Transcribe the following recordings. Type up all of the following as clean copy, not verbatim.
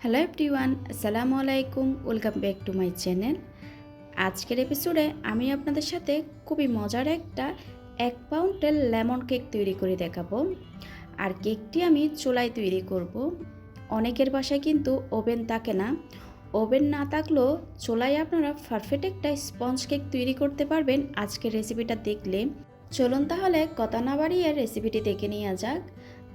Hello everyone, আসসালামু আলাইকুম। Welcome back to my channel. আজকের এপিসোডে আমি আপনাদের সাথে খুবই মজার একটা 1 পাউন্ডের লেমন কেক তৈরি করে দেখাবো। আর কেকটি আমি চুলায় তৈরি করব। অনেকের বাসায় কিন্তু ওভেন থাকে না। ওভেন না থাকলেও চুলায় আপনারা পারফেক্ট একটা স্পঞ্জ কেক তৈরি করতে পারবেন আজকের রেসিপিটা দেখলে। চলুন তাহলে কথা না বাড়িয়ে রেসিপিটি দেখে নেওয়া যাক।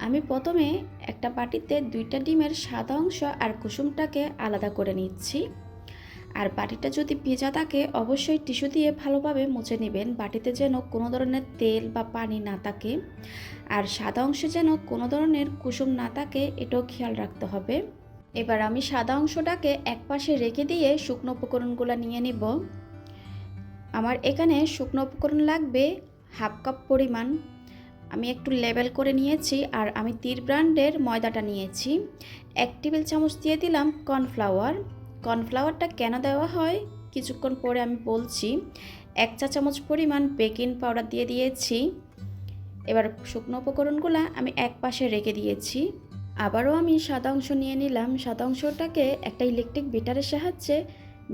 আমি প্রথমে একটা বাটিতে 2টা ডিমের সাদা অংশ আর কুসুমটাকে আলাদা করে নিচ্ছি। আর বাটিটা যদি ভেজা থাকে অবশ্যই টিস্যু দিয়ে ভালোভাবে মুছে নেবেন, বাটিতে যেন কোনো ধরনের তেল বা পানি না থাকে। আর সাদা অংশে যেন কোনো ধরনের কুসুম না থাকে, এটাও খেয়াল রাখতে হবে। এবার আমি সাদা অংশটাকে একপাশে রেখে দিয়ে শুকনো উপকরণগুলো নিয়ে নিব। আমার এখানে শুকনো উপকরণ লাগবে 1/2 কাপ পরিমাণ। আমি একটু লেবেল করে নিয়েছি। আর আমি তীর ব্র্যান্ডের ময়দাটা নিয়েছি। 1 টেবিল চামচ দিয়ে দিলাম কর্নফ্লাওয়ার। কর্নফ্লাওয়ারটা কেন দেওয়া হয় কিছুক্ষণ পরে আমি বলছি। 1 চা চামচ পরিমাণ বেকিং পাউডার দিয়ে দিয়েছি। এবার শুকনো উপকরণগুলো আমি এক পাশে রেখে দিয়েছি। আবারও আমি সাদা অংশ নিয়ে নিলাম। সাদা অংশটাকে একটা ইলেকট্রিক বিটারের সাহায্যে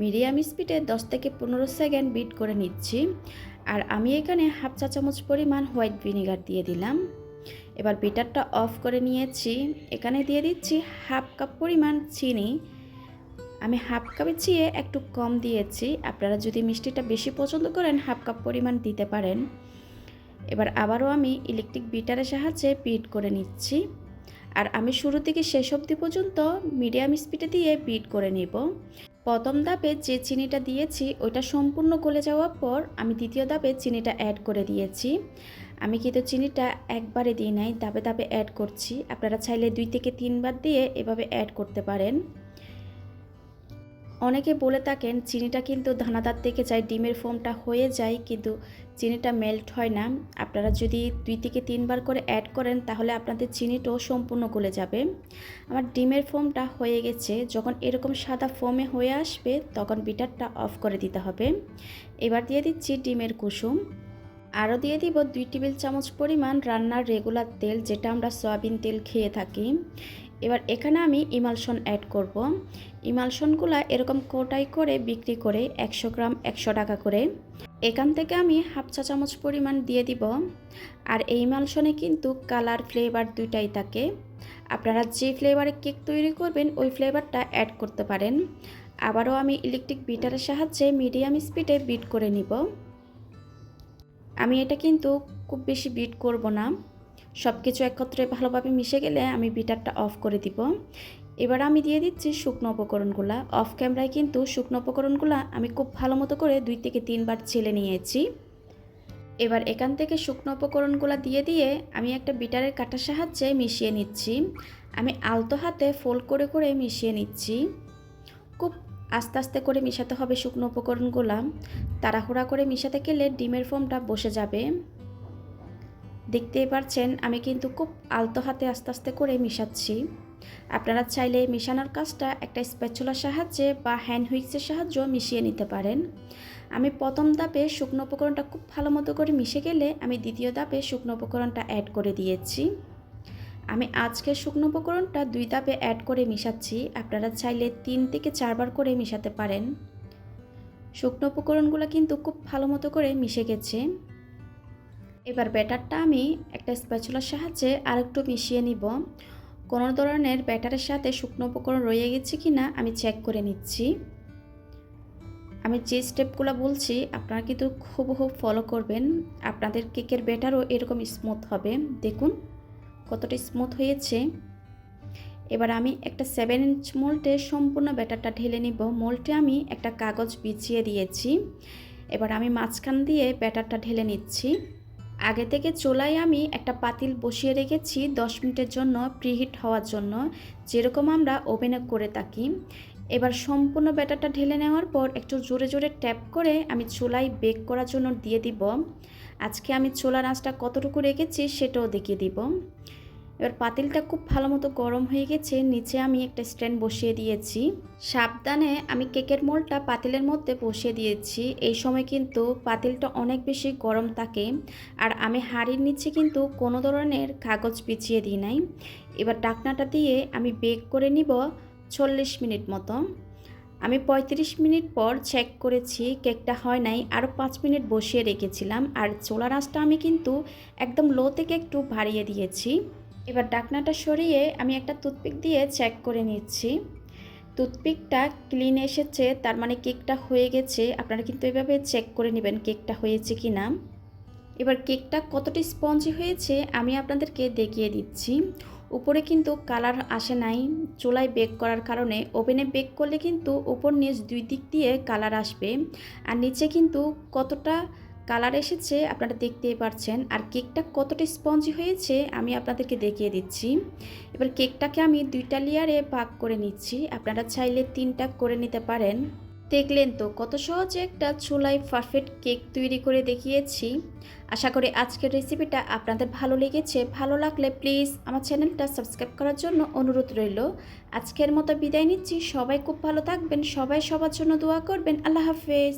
মিডিয়াম স্পিডে 10 থেকে 15 সেকেন্ড বিট করে নিচ্ছি। আর আমি এখানে 1/2 চা চামচ পরিমাণ হোয়াইট ভিনেগার দিয়ে দিলাম। এবার বিটারটা অফ করে নিয়েছি। এখানে দিয়ে দিচ্ছি 1/2 কাপ পরিমাণ চিনি। আমি 1/2 কাপের চেয়ে একটু কম দিয়েছি। আপনারা যদি মিষ্টিটা বেশি পছন্দ করেন 1/2 কাপ পরিমাণ দিতে পারেন। এবার আবারও আমি ইলেকট্রিক বিটারের সাহায্যে বিট করে নিচ্ছি। আর আমি শুরু থেকে শেষ অবধি পর্যন্ত মিডিয়াম স্পিডে দিয়ে বিট করে নেব। প্রথম ধাপে যে চিনিটা দিয়েছি ওইটা সম্পূর্ণ গলে যাওয়ার পর আমি দ্বিতীয় ধাপে চিনিটা অ্যাড করে দিয়েছি। আমি কিন্তু চিনিটা একবারে দিই নাই, ধাপে ধাপে অ্যাড করছি। আপনারা চাইলে 2 থেকে 3 বার দিয়ে এভাবে অ্যাড করতে পারেন। অনেকে বলে থাকেন চিনিটা কিন্তু দানাদার থেকে যায়, ডিমের ফোমটা হয়ে যায়, কিন্তু চিনিটা মেল্ট হয় না। আপনারা যদি 2 থেকে 3 বার করে অ্যাড করেন তাহলে আপনাদের চিনিটাও সম্পূর্ণ গলে যাবে। আমার ডিমের ফোমটা হয়ে গেছে। যখন এরকম সাদা ফোমে হয়ে আসবে তখন বিটারটা অফ করে দিতে হবে। এবার দিয়ে দিচ্ছি ডিমের কুসুম। আরও দিয়ে দিব 2 টেবিল চামচ পরিমাণ রান্নার রেগুলার তেল, যেটা আমরা সয়াবিন তেল খেয়ে থাকি। এবার এখানে আমি ইমালশন অ্যাড করব। ইমালশনগুলো এরকম কোটাই করে বিক্রি করে 100 গ্রাম 100 টাকা করে। এখান থেকে আমি 1/2 চা চামচ পরিমাণ দিয়ে দিব। আর এই ইমালশনে কিন্তু কালার ফ্লেভার দুইটাই থাকে। আপনারা যে ফ্লেভারে কেক তৈরি করবেন ওই ফ্লেভারটা অ্যাড করতে পারেন। আবারও আমি ইলেকট্রিক বিটারের সাহায্যে মিডিয়াম স্পিডে বিট করে নিব। আমি এটা কিন্তু খুব বেশি বিট করব না। সব কিছু একত্রে ভালোভাবে মিশে গেলে আমি বিটারটা অফ করে দিব। এবার আমি দিয়ে দিচ্ছি শুকনো উপকরণগুলো। অফ ক্যামেরায় কিন্তু শুকনো উপকরণগুলো আমি খুব ভালো মতো করে 2 থেকে 3 বার ছেলে নিয়েছি। এবার এখান থেকে শুকনো উপকরণগুলো দিয়ে দিয়ে আমি একটা বিটারের কাঁটার সাহায্যে মিশিয়ে নিচ্ছি। আমি আলতো হাতে ফোল্ড করে করে মিশিয়ে নিচ্ছি। খুব আস্তে আস্তে করে মিশাতে হবে শুকনো উপকরণগুলো। তাড়াহুড়া করে মিশাতে গেলে ডিমের ফোমটা বসে যাবে। দেখতেই পাচ্ছেন আমি কিন্তু খুব আলতো হাতে আস্তে আস্তে করে মিশাচ্ছি। আপনারা চাইলে মিশানোর কাজটা একটা স্প্যাচুলার সাহায্যে বা হ্যান্ড হুইক্সের সাহায্যে মিশিয়ে নিতে পারেন। আমি প্রথম ধাপে শুকনো উপকরণটা খুব ভালো মতো করে মিশে গেলে আমি দ্বিতীয় ধাপে শুকনো উপকরণটা অ্যাড করে দিয়েছি। আমি আজকে শুকনো উপকরণটা 2 ধাপে অ্যাড করে মিশাচ্ছি। আপনারা চাইলে 3 থেকে 4 বার করে মিশাতে পারেন। শুকনো উপকরণগুলো কিন্তু খুব ভালো মতো করে মিশে গেছে। এবার ব্যাটারটা আমি একটা স্প্যাচুলার সাহায্যে আরেকটু মিশিয়ে নিব। কোনো ধরনের ব্যাটারের সাথে শুকনো উপকরণ রয়ে গেছে কিনা আমি চেক করে নিচ্ছি। আমি যে স্টেপগুলো বলছি আপনারা কিন্তু হুবহু ফলো করবেন। আপনাদের কেকের ব্যাটারও এরকম স্মুথ হবে। দেখুন কতটা স্মুথ হয়েছে। এবার আমি একটা 7 ইঞ্চ মোল্ডে সম্পূর্ণ ব্যাটারটা ঢেলে নিব। মোল্ডে আমি একটা কাগজ বিছিয়ে দিয়েছি। এবার আমি মাঝখান দিয়ে ব্যাটারটা ঢেলে নিচ্ছি। আগে থেকে চুলায় আমি একটা পাতিল বসিয়ে রেখেছি 10 মিনিটের জন্য প্রিহিট হওয়ার জন্য, যেরকম আমরা ওভেনে করে থাকি। এবার সম্পূর্ণ ব্যাটারটা ঢেলে নেওয়ার পর একটু জোরে জোরে ট্যাপ করে আমি চুলায় বেক করার জন্য দিয়ে দিব। আজকে আমি চুলার আঁচটা কতটুকু রেখেছি সেটাও দেখিয়ে দিব। এবার পাতিলটা খুব ভালো মতো গরম হয়ে গেছে। নিচে আমি একটা স্ট্যান্ড বসিয়ে দিয়েছি। সাবধানে আমি কেকের মোল্ডটা পাতিলের মধ্যে বসিয়ে দিয়েছি। এই সময় কিন্তু পাতিলটা অনেক বেশি গরম থাকে। আর আমি হাঁড়ির নিচে কিন্তু কোনো ধরনের কাগজ বিছিয়ে দিই নাই। এবার ঢাকনাটা দিয়ে আমি বেক করে নিব 40 মিনিট মতো। আমি 35 মিনিট পর চেক করেছি, কেকটা হয় নাই। আরও 5 মিনিট বসিয়ে রেখেছিলাম। আর চুলার আঁচটা আমি কিন্তু একদম লো থেকে একটু বাড়িয়ে দিয়েছি। এবার ঢাকনাটা সরিয়ে আমি একটা টুথপিক দিয়ে চেক করে নিচ্ছি। টুথপিকটা ক্লিন এসেছে, তার মানে কেকটা হয়ে গেছে। আপনারা কিন্তু এভাবে চেক করে নেবেন কেকটা হয়েছে কি না। এবার কেকটা কতটা স্পঞ্জি হয়েছে আমি আপনাদেরকে দেখিয়ে দিচ্ছি। উপরে কিন্তু কালার আসে নাই, চুলায় বেক করার কারণে। ওভেনে বেক করলে কিন্তু উপর নিচ দুই দিক দিয়ে কালার আসবে। আর নিচে কিন্তু কতটা কালার এসেছে আপনারা দেখতেই পারছেন। আর কেকটা কতটা স্পঞ্জি হয়েছে আমি আপনাদেরকে দেখিয়ে দিচ্ছি। এবার কেকটাকে আমি 2টা লেয়ারে ভাগ করে নিচ্ছি। আপনারা চাইলে 3টা করে নিতে পারেন। দেখলেন তো কত সহজে একটা চুলায় পারফেক্ট কেক তৈরি করে দেখিয়েছি। আশা করি আজকের রেসিপিটা আপনাদের ভালো লেগেছে। ভালো লাগলে প্লিজ আমার চ্যানেলটা সাবস্ক্রাইব করার জন্য অনুরোধ রইল। আজকের মতো বিদায় নিচ্ছি। সবাই খুব ভালো থাকবেন, সবাই সবার জন্য দোয়া করবেন। আল্লাহ হাফেজ।